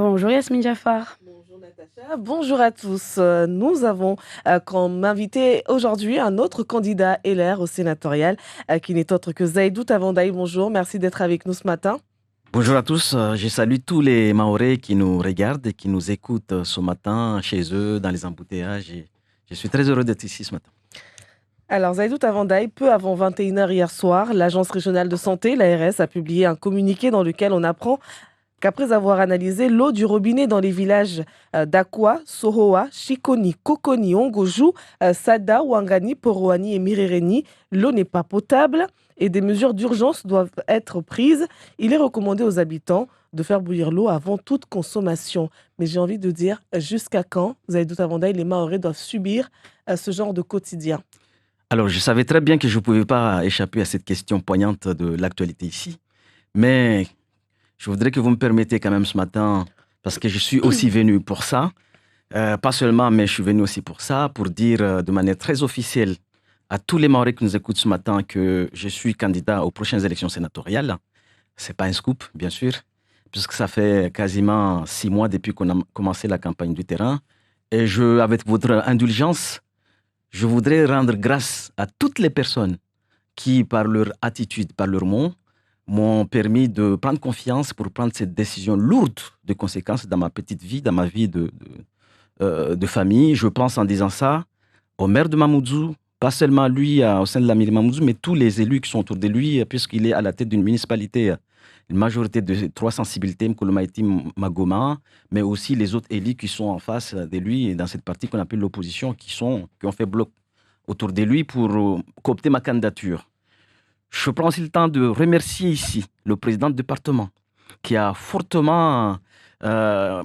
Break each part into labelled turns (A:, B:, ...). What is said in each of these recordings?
A: Bonjour Yasmine Jaffar.
B: Bonjour Natacha, bonjour à tous. Nous avons comme invité aujourd'hui un autre candidat LR au sénatorial qui n'est autre que Zaïdou Tavandaï. Bonjour, merci d'être avec nous ce matin.
C: Bonjour à tous, je salue tous les Mahorais qui nous regardent et qui nous écoutent ce matin chez eux, dans les embouteillages. Et je suis très heureux d'être ici ce matin.
B: Alors Zaïdou Tavandaï, peu avant 21h hier soir, l'Agence régionale de santé, l'ARS, a publié un communiqué dans lequel on apprend qu'après avoir analysé l'eau du robinet dans les villages d'Akwa, Sohoa, Chikoni, Kokoni, Ongoju, Sada, Ouangani, Poroani et Mirereni, l'eau n'est pas potable et des mesures d'urgence doivent être prises. Il est recommandé aux habitants de faire bouillir l'eau avant toute consommation. Mais j'ai envie de dire, jusqu'à quand, Zaïdou Tavandaï, les Mahorais doivent subir ce genre de quotidien?
C: Alors, je savais très bien que je ne pouvais pas échapper à cette question poignante de l'actualité ici, mais je voudrais que vous me permettiez quand même ce matin, parce que je suis aussi venu pour ça, pas seulement, mais je suis venu aussi pour ça, pour dire de manière très officielle à tous les Mahorais qui nous écoutent ce matin que je suis candidat aux prochaines élections sénatoriales. C'est pas un scoop, bien sûr, puisque ça fait quasiment 6 mois depuis qu'on a commencé la campagne du terrain. Et avec votre indulgence, je voudrais rendre grâce à toutes les personnes qui, par leur attitude, par leurs mots, m'ont permis de prendre confiance pour prendre cette décision lourde de conséquences dans ma petite vie, dans ma vie de famille. Je pense en disant ça au maire de Mamoudzou, pas seulement lui au sein de la mairie de Mamoudzou, mais tous les élus qui sont autour de lui, puisqu'il est à la tête d'une municipalité, une majorité de 3 sensibilités, Mkolomaïti, Magoma, mais aussi les autres élus qui sont en face de lui, dans cette partie qu'on appelle l'opposition, qui ont fait bloc autour de lui pour coopter ma candidature. Je prends aussi le temps de remercier ici le président du département qui a fortement, en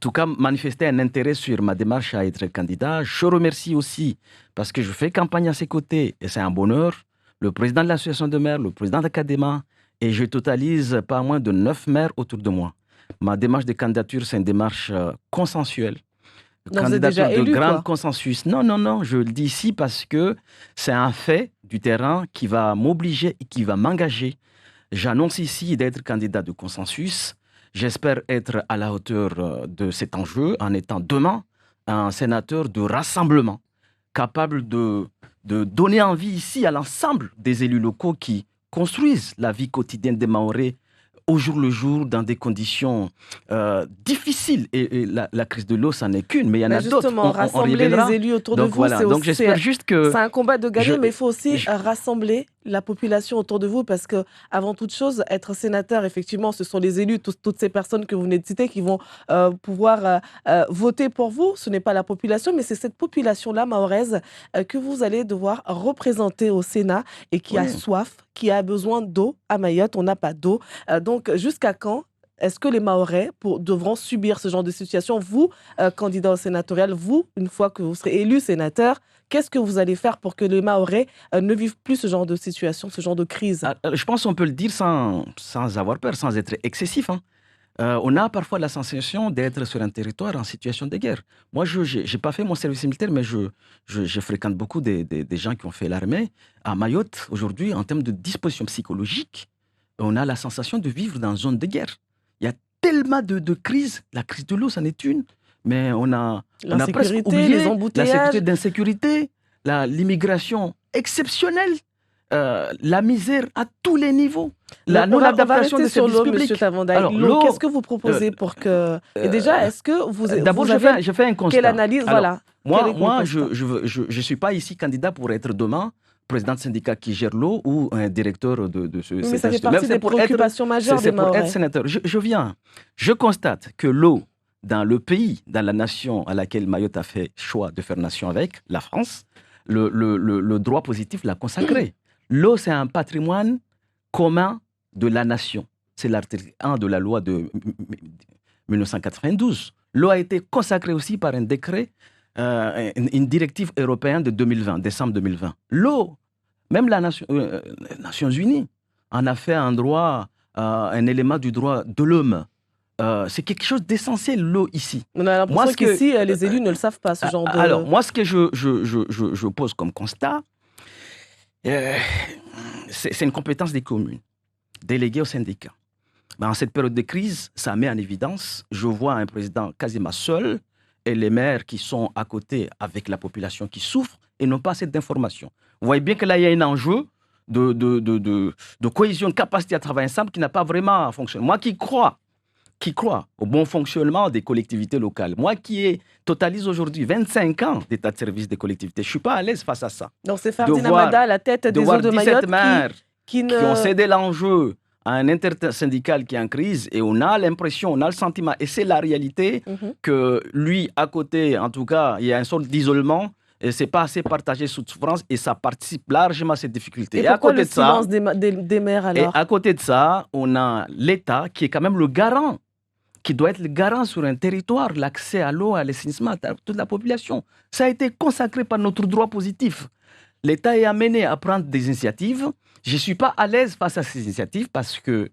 C: tout cas, manifesté un intérêt sur ma démarche à être candidat. Je remercie aussi, parce que je fais campagne à ses côtés, et c'est un bonheur, le président de l'association de maires, le président d'Académa, et je totalise pas moins de 9 maires autour de moi. Ma démarche de candidature, c'est une démarche consensuelle.
B: Donc vous êtes déjà
C: Candidature de
B: élu,
C: grand
B: quoi.
C: consensus. Non, non, non, je le dis ici parce que c'est un fait du terrain qui va m'obliger et qui va m'engager. J'annonce ici d'être candidat de consensus. J'espère être à la hauteur de cet enjeu en étant demain un sénateur de rassemblement, capable de donner envie ici à l'ensemble des élus locaux qui construisent la vie quotidienne des Mahorais au jour le jour, dans des conditions difficiles. Et la crise de l'eau, ça n'est qu'une, mais il y en
B: Mais
C: a d'autres.
B: justement,
C: On y
B: rassembler les
C: reviendra.
B: élus autour de
C: Donc
B: vous,
C: voilà, donc j'espère juste que...
B: c'est un combat de gagner,
C: je-
B: mais il faut aussi
C: je-
B: rassembler la population autour de vous parce que, avant toute chose, être sénateur, effectivement, ce sont les élus, toutes ces personnes que vous venez de citer qui vont pouvoir voter pour vous. Ce n'est pas la population, mais c'est cette population-là, mahoraise, que vous allez devoir représenter au Sénat et qui a
C: Oui.
B: soif, qui a besoin d'eau. À Mayotte, on n'a pas d'eau. Donc, jusqu'à quand est-ce que les Mahorais devront subir ce genre de situation? Vous, candidat au sénatorial, vous, une fois que vous serez élu sénateur, qu'est-ce que vous allez faire pour que les Mahorais ne vivent plus ce genre de situation, ce genre de crise?
C: Je pense qu'on peut le dire sans avoir peur, sans être excessif, hein. On a parfois la sensation d'être sur un territoire en situation de guerre. Moi, je n'ai pas fait mon service militaire, mais je fréquente beaucoup des gens qui ont fait l'armée. À Mayotte, aujourd'hui, en termes de disposition psychologique, on a la sensation de vivre dans une zone de guerre. Il y a tellement de crises. La crise de l'eau, c'en est une. Mais on a presque
B: L'insécurité,
C: oublié
B: les
C: la
B: embouteillages.
C: sécurité d'insécurité, l'immigration exceptionnelle, la misère à tous les niveaux, la
B: Donc, on va
C: non-adaptation
B: rester
C: des
B: sur
C: services
B: l'eau, Monsieur
C: publics.
B: Tavandaï.
C: Alors,
B: L'eau, qu'est-ce
C: l'eau,
B: que vous proposez pour que... Et
C: euh,
B: déjà, est-ce que
C: d'abord,
B: vous avez...
C: je fais un
B: Quelle
C: constat.
B: analyse,
C: Alors,
B: voilà. Quel
C: moi,
B: est le
C: moi
B: constat?
C: je suis pas ici candidat pour être demain président de syndicat qui gère l'eau ou un directeur de
B: Oui, mais
C: cet
B: ça fait
C: institut. Mais
B: partie des préoccupations majeures des
C: c'est pour être
B: Mahorais.
C: sénateur. Je constate que l'eau dans le pays, dans la nation à laquelle Mayotte a fait choix de faire nation avec, la France, le droit positif l'a consacré. L'eau, c'est un patrimoine commun de la nation. C'est l'article 1 de la loi de 1992. L'eau a été consacrée aussi par un décret, une directive européenne de 2020, décembre 2020. L'eau, même les Nations Unies en a fait un droit, un élément du droit de l'homme. C'est quelque chose d'essentiel, l'eau ici.
B: On a l'impression qu'ici, les élus ne le savent pas, ce genre de...
C: Alors, moi, ce que je pose comme constat, c'est une compétence des communes, déléguées aux syndicats. En cette période de crise, ça met en évidence, je vois un président quasiment seul et les maires qui sont à côté avec la population qui souffre et n'ont pas cette information. Vous voyez bien que là, il y a un enjeu de cohésion, de capacité à travailler ensemble qui n'a pas vraiment fonctionné. Moi qui crois au bon fonctionnement des collectivités locales, moi qui totalise aujourd'hui 25 ans d'état de service des collectivités, je ne suis pas à l'aise face à ça.
B: Donc c'est Fardine Hamada, la tête des eaux de Mayotte,
C: qui ont cédé l'enjeu à un intersyndical qui est en crise et on a l'impression, on a le sentiment, et c'est la réalité, que lui, à côté, en tout cas, il y a une sorte d'isolement et c'est pas assez partagé sous souffrance et ça participe largement à cette difficulté.
B: Et pourquoi le silence des maires alors?
C: Et à côté de ça, on a l'État qui est quand même le garant, qui doit être le garant sur un territoire, l'accès à l'eau, à l'assainissement, à toute la population. Ça a été consacré par notre droit positif. L'État est amené à prendre des initiatives. Je ne suis pas à l'aise face à ces initiatives parce que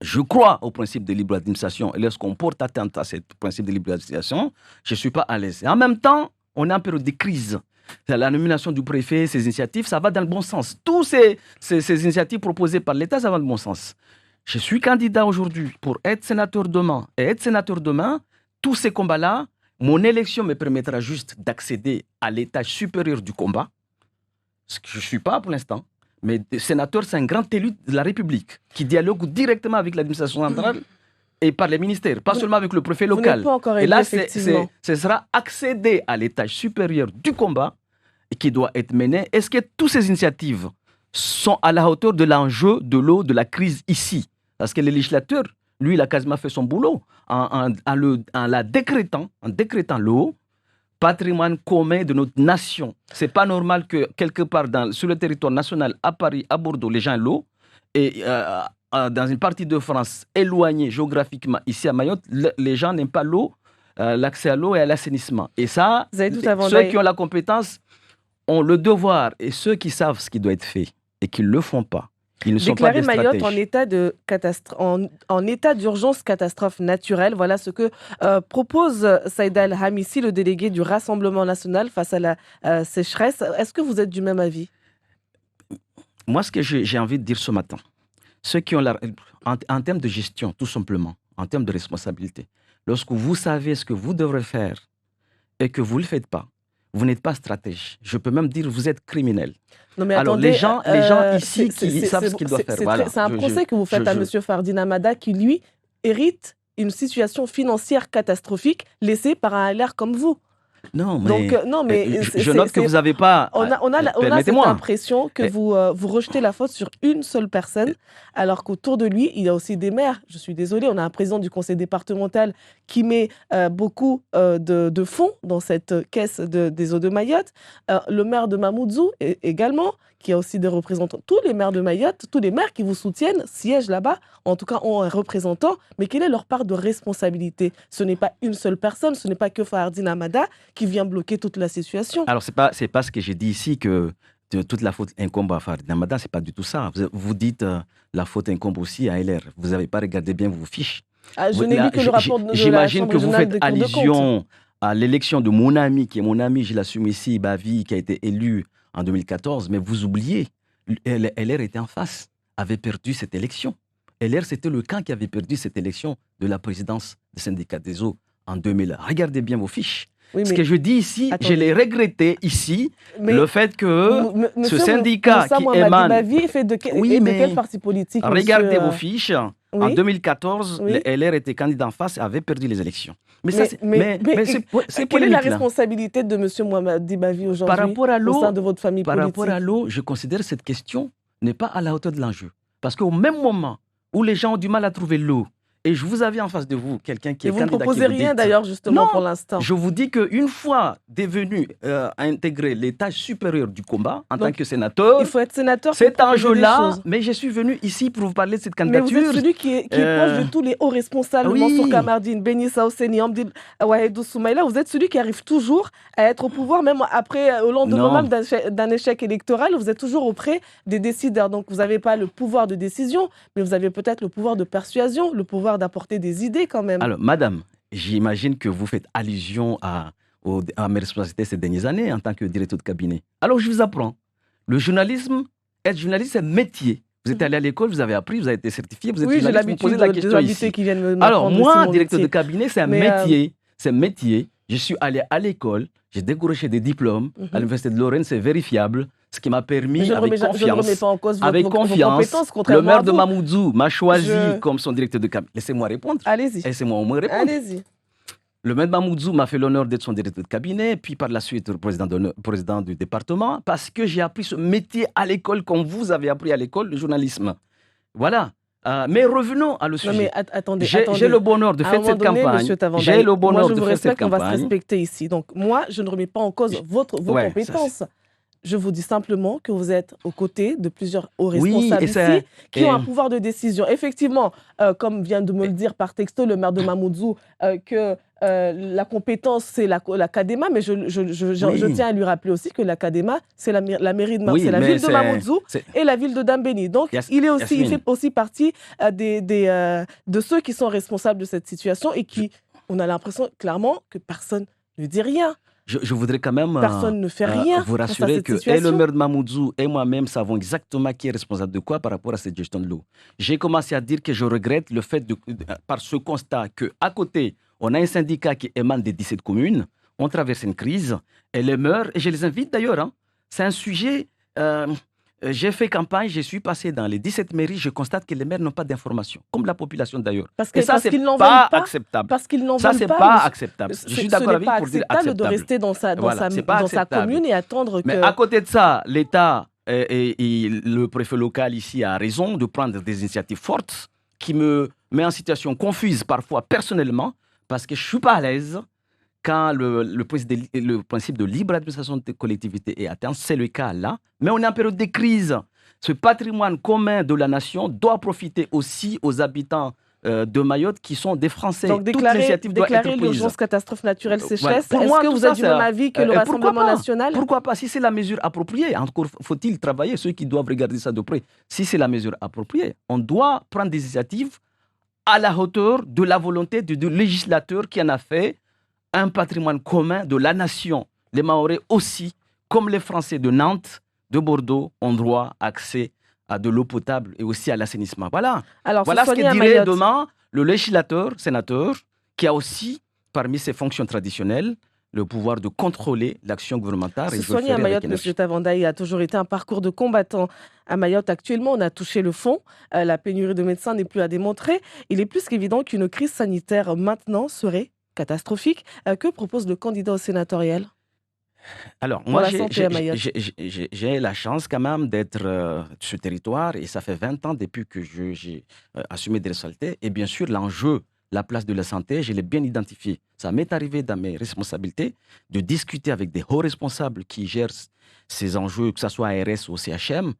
C: je crois au principe de libre administration et lorsqu'on porte atteinte à ce principe de libre administration, je ne suis pas à l'aise. Et en même temps, on est en période de crise. La nomination du préfet, ces initiatives, ça va dans le bon sens. Toutes ces initiatives proposées par l'État, ça va dans le bon sens. Je suis candidat aujourd'hui pour être sénateur demain. Et être sénateur demain, tous ces combats-là, mon élection me permettra juste d'accéder à l'étage supérieur du combat, ce que je ne suis pas pour l'instant. Mais le sénateur, c'est un grand élu de la République qui dialogue directement avec l'administration centrale et par les ministères, pas seulement avec le préfet local.
B: Pas encore élu,
C: et là,
B: ce
C: sera accéder à l'étage supérieur du combat et qui doit être mené. Est-ce que toutes ces initiatives sont à la hauteur de l'enjeu de l'eau, de la crise ici? Parce que le législateur, lui, il a quasiment fait son boulot en décrétant l'eau patrimoine commun de notre nation. Ce n'est pas normal que quelque part sur le territoire national, à Paris, à Bordeaux, les gens aient l'eau. Et dans une partie de France éloignée géographiquement, ici à Mayotte, les gens n'aiment pas l'eau, l'accès à l'eau et à l'assainissement. Et ça, ceux qui ont la compétence ont le devoir. Et ceux qui savent ce qui doit être fait et qui ne le font pas, ils ne sont pas des stratèges.
B: Mayotte en état d'urgence catastrophe naturelle. Voilà ce que propose Saïd El-Hamissi, le délégué du Rassemblement national face à la sécheresse. Est-ce que vous êtes du même avis?
C: Moi, ce que j'ai envie de dire ce matin, ceux qui ont en termes de gestion, tout simplement, en termes de responsabilité, lorsque vous savez ce que vous devrez faire et que vous ne le faites pas, vous n'êtes pas stratège. Je peux même dire que vous êtes criminel.
B: Non mais
C: alors,
B: attendez,
C: les gens ici qui savent ce qu'ils doivent faire. Voilà,
B: c'est un procès que vous faites à M. Fardine Hamada qui, lui, hérite une situation financière catastrophique laissée par un LR comme vous.
C: Non,
B: mais
C: je note que vous n'avez pas...
B: On a cette impression que vous rejetez la faute sur une seule personne, alors qu'autour de lui, il y a aussi des maires. Je suis désolée, on a un président du conseil départemental qui met beaucoup de fonds dans cette caisse des eaux de Mayotte. Le maire de Mamoudzou également, qui a aussi des représentants. Tous les maires de Mayotte, tous les maires qui vous soutiennent, siègent là-bas, en tout cas ont un représentant, mais quelle est leur part de responsabilité? Ce n'est pas une seule personne, ce n'est pas que Fardine Hamada qui vient bloquer toute la situation.
C: Alors, c'est pas ce que j'ai dit ici, que toute la faute incombe à Fardine Hamada, c'est pas du tout ça. Vous dites la faute incombe aussi à LR. Vous n'avez pas regardé bien vos fiches.
B: Je n'ai lu que le rapport de la
C: J'imagine
B: Chambre
C: que vous
B: régionale
C: faites
B: des comptes de
C: allusion à l'élection de mon ami, qui est mon ami, je l'assume ici, Bavi, qui a été élu en 2014, mais vous oubliez, LR était en face, avait perdu cette élection. LR, c'était le camp qui avait perdu cette élection de la présidence du syndicat des eaux en 2000. Regardez bien vos fiches. Oui, ce que je dis ici, je l'ai regretté ici, le fait que ce syndicat qui émane...
B: Bavi fait de quel parti politique?
C: Regardez vos fiches. Oui. En 2014, le LR était candidat en face et avait perdu les élections. Mais c'est
B: quelle est la responsabilité de M. Mohamadi Bavi aujourd'hui au sein de votre famille politique?
C: Par rapport à l'eau, je considère que cette question n'est pas à la hauteur de l'enjeu. Parce qu'au même moment où les gens ont du mal à trouver l'eau, et je vous avais en face de vous quelqu'un qui est candidat.
B: Vous ne proposez rien d'ailleurs justement pour l'instant.
C: Je vous dis qu'une fois devenu à intégrer l'étage supérieur du combat en tant que sénateur,
B: il faut être sénateur.
C: Cet enjeu-là, mais je suis venu ici pour vous parler de cette candidature.
B: Mais vous êtes celui qui est proche de tous les hauts responsables, Mansour Kamardine, Beni Saouseni, Amdil Wahedou Soumaïla. Vous êtes celui qui arrive toujours à être au pouvoir, même après, au lendemain même d'un échec électoral, vous êtes toujours auprès des décideurs. Donc vous n'avez pas le pouvoir de décision, mais vous avez peut-être le pouvoir de persuasion, le pouvoir d'apporter des idées quand même.
C: Alors, madame, j'imagine que vous faites allusion à mes responsabilités ces dernières années en tant que directeur de cabinet. Alors, je vous apprends. Le journalisme, être journaliste, c'est un métier. Vous êtes allé à l'école, vous avez appris, vous avez été certifié, vous êtes
B: Oui, j'ai
C: journaliste, vous me
B: l'habitude
C: posez la
B: des
C: question
B: invités
C: ici.
B: qui viennent
C: Alors,
B: m'apprendre aussi
C: moi,
B: mon
C: directeur de
B: métier.
C: cabinet, c'est un
B: Mais
C: métier. C'est un métier. Je suis allé à l'école, j'ai décroché des diplômes. À l'Université de Lorraine, c'est vérifiable. Ce qui m'a permis,
B: je ne remets pas en cause
C: avec
B: vos
C: confiance,
B: compétences,
C: le
B: contrairement
C: maire
B: à
C: de
B: vous.
C: Mamoudzou m'a choisi
B: Je...
C: comme son directeur de cabinet. Laissez-moi répondre.
B: Allez-y.
C: Laissez-moi au moins répondre.
B: Allez-y.
C: Le maire de Mamoudzou m'a fait l'honneur d'être son directeur de cabinet, puis par la suite le président du département, parce que j'ai appris ce métier à l'école, comme vous avez appris à l'école, le journalisme. Voilà. Mais revenons à le sujet.
B: Non mais attendez.
C: J'ai le bonheur de
B: À un
C: faire
B: moment
C: cette
B: donné,
C: campagne.
B: Monsieur Tavandaï,
C: J'ai le bonheur
B: moi je
C: de
B: vous
C: faire cette
B: respecte, on va se
C: campagne.
B: respecter ici. Donc moi, je ne remets pas en cause vos
C: Ouais,
B: compétences. Je vous dis simplement que vous êtes aux côtés de plusieurs hauts
C: Oui,
B: responsables
C: et c'est-
B: ici qui
C: et-
B: ont un pouvoir de décision. Effectivement, comme vient de me le dire par texto le maire de Mamoudzou, que la compétence c'est la CADEMA, mais je
C: Oui.
B: tiens à lui rappeler aussi que la CADEMA c'est la mairie de
C: Oui,
B: c'est la
C: mais
B: ville de
C: c'est-
B: Mamoudzou
C: c'est-
B: et la ville de Dambéni. Donc il
C: Yasmine.
B: fait aussi partie de ceux qui sont responsables de cette situation et qui, on a l'impression clairement que personne ne dit rien.
C: Je voudrais quand même
B: Personne ne fait rien
C: vous
B: face à
C: rassurer
B: cette
C: que et le
B: situation.
C: maire de Mamoudzou et moi-même savons exactement qui est responsable de quoi par rapport à cette gestion de l'eau. J'ai commencé à dire que je regrette le fait, par ce constat, qu'à côté, on a un syndicat qui émane des 17 communes, on traverse une crise, et les maires, et je les invite d'ailleurs, hein, c'est un sujet... j'ai fait campagne, je suis passé dans les 17 mairies, je constate que les maires n'ont pas d'informations, comme la population d'ailleurs. Et ça, c'est pas acceptable.
B: Parce qu'ils n'en
C: Ça,
B: veulent
C: c'est
B: pas.
C: pas acceptable. Je suis d'accord
B: Ce
C: avec
B: n'est
C: vous
B: pas
C: pour dire
B: acceptable de
C: acceptable.
B: rester dans
C: Voilà, c'est pas
B: sa
C: acceptable.
B: commune et attendre
C: Mais
B: que...
C: à côté de ça, l'État et le préfet local ici a raison de prendre des initiatives fortes qui me met en situation confuse parfois personnellement parce que je ne suis pas à l'aise quand le principe de libre administration des collectivités est atteint. C'est le cas là. Mais on est en période de crise. Ce patrimoine commun de la nation doit profiter aussi aux habitants de Mayotte qui sont des Français.
B: Donc déclarer l'urgence catastrophe naturelle sécheresse,
C: voilà.
B: est-ce que vous êtes du même avis que le Rassemblement national?
C: Pourquoi pas? Si c'est la mesure appropriée, encore faut-il travailler, ceux qui doivent regarder ça de près. Si c'est la mesure appropriée, on doit prendre des initiatives à la hauteur de la volonté du législateur qui en a fait un patrimoine commun de la nation. Les Mahorais aussi, comme les Français de Nantes, de Bordeaux, ont droit à accès à de l'eau potable et aussi à l'assainissement. Voilà.
B: Alors,
C: voilà ce que dirait demain le législateur, sénateur, qui a aussi, parmi ses fonctions traditionnelles, le pouvoir de contrôler l'action gouvernementale.
B: Se soigner à Mayotte, M. Tavandaï, a toujours été un parcours de combattant. À Mayotte, actuellement, on a touché le fond. La pénurie de médecins n'est plus à démontrer. Il est plus qu'évident qu'une crise sanitaire maintenant serait catastrophique. Que propose le candidat au sénatorial?
C: Alors, moi, j'ai la chance quand même d'être sur ce territoire et ça fait 20 ans depuis que j'ai assumé des responsabilités. Et bien sûr, l'enjeu, la place de la santé, je l'ai bien identifié. Ça m'est arrivé dans mes responsabilités de discuter avec des hauts responsables qui gèrent ces enjeux, que ce soit ARS ou CHM.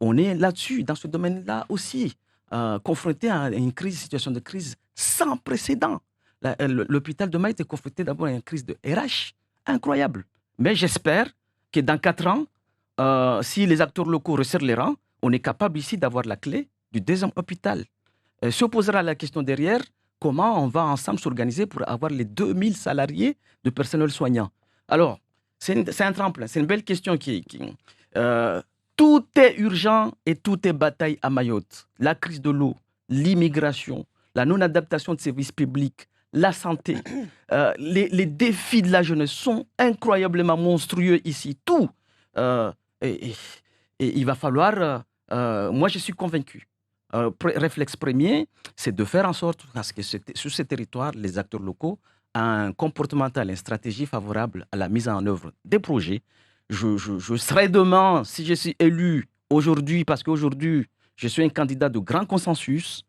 C: On est là-dessus, dans ce domaine-là aussi, confronté à une situation de crise sans précédent. L'hôpital de Mayotte est confronté d'abord à une crise de RH incroyable. Mais j'espère que dans 4 ans, si les acteurs locaux resserrent les rangs, on est capable ici d'avoir la clé du deuxième hôpital. Se posera la question derrière, comment on va ensemble s'organiser pour avoir les 2000 salariés de personnel soignant. Alors, c'est un tremplin, c'est une belle question tout est urgent et tout est bataille à Mayotte. La crise de l'eau, l'immigration, la non-adaptation de services publics, la santé, les défis de la jeunesse sont incroyablement monstrueux ici. Tout. Et il va falloir... moi, je suis convaincu. Réflexe premier, c'est de faire en sorte que sur ces territoires, les acteurs locaux aient un comportemental, une stratégie favorable à la mise en œuvre des projets. Je serai demain, si je suis élu aujourd'hui, parce qu'aujourd'hui, je suis un candidat de grand consensus,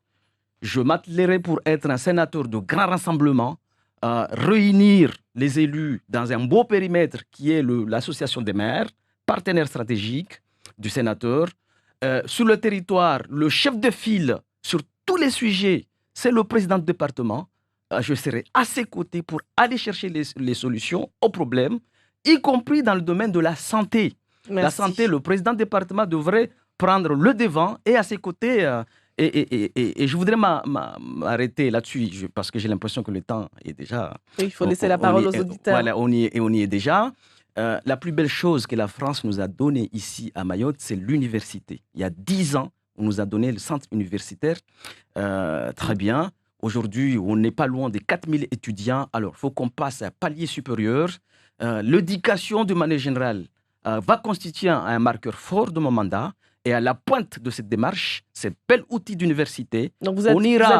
C: je m'attelerai pour être un sénateur de grand rassemblement, réunir les élus dans un beau périmètre qui est l'association des maires, partenaire stratégique du sénateur. Sur le territoire, le chef de file sur tous les sujets, c'est le président du département. Je serai à ses côtés pour aller chercher les solutions aux problèmes, y compris dans le domaine de la santé.
B: Merci.
C: La santé, le président du département devrait prendre le devant et à ses côtés... Et je voudrais m'arrêter là-dessus parce que j'ai l'impression que le temps est déjà...
B: Oui, il faut laisser la parole aux auditeurs.
C: Voilà, on y est déjà. La plus belle chose que la France nous a donnée ici à Mayotte, c'est l'université. Il y a 10 ans, On nous a donné le centre universitaire. Très bien. Aujourd'hui, on n'est pas loin des 4000 étudiants. Alors, il faut qu'on passe à un palier supérieur. L'éducation, de manière générale, va constituer un marqueur fort de mon mandat. Et à la pointe de cette démarche, ce bel outil d'université,
B: Donc vous êtes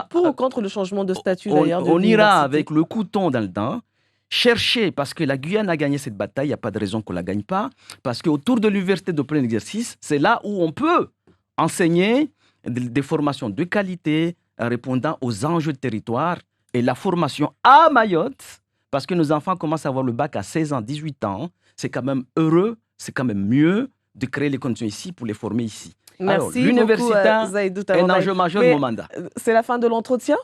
B: pour ou contre le changement de statut d'ailleurs de
C: on ira
B: l'université?
C: avec le couteau dans le dent, chercher, parce que la Guyane a gagné cette bataille, il n'y a pas de raison qu'on ne la gagne pas, parce qu'autour de l'université de plein exercice, c'est là où on peut enseigner des formations de qualité, répondant aux enjeux de territoire, et la formation à Mayotte, parce que nos enfants commencent à avoir le bac à 16 ans, 18 ans, c'est quand même heureux, c'est quand même mieux de créer les conditions ici pour les former ici. Alors,
B: Merci beaucoup,
C: l'université
B: Zaïdou
C: est un
B: Tavandaï.
C: enjeu majeur de
B: Mais
C: mon mandat.
B: c'est la fin de l'entretien.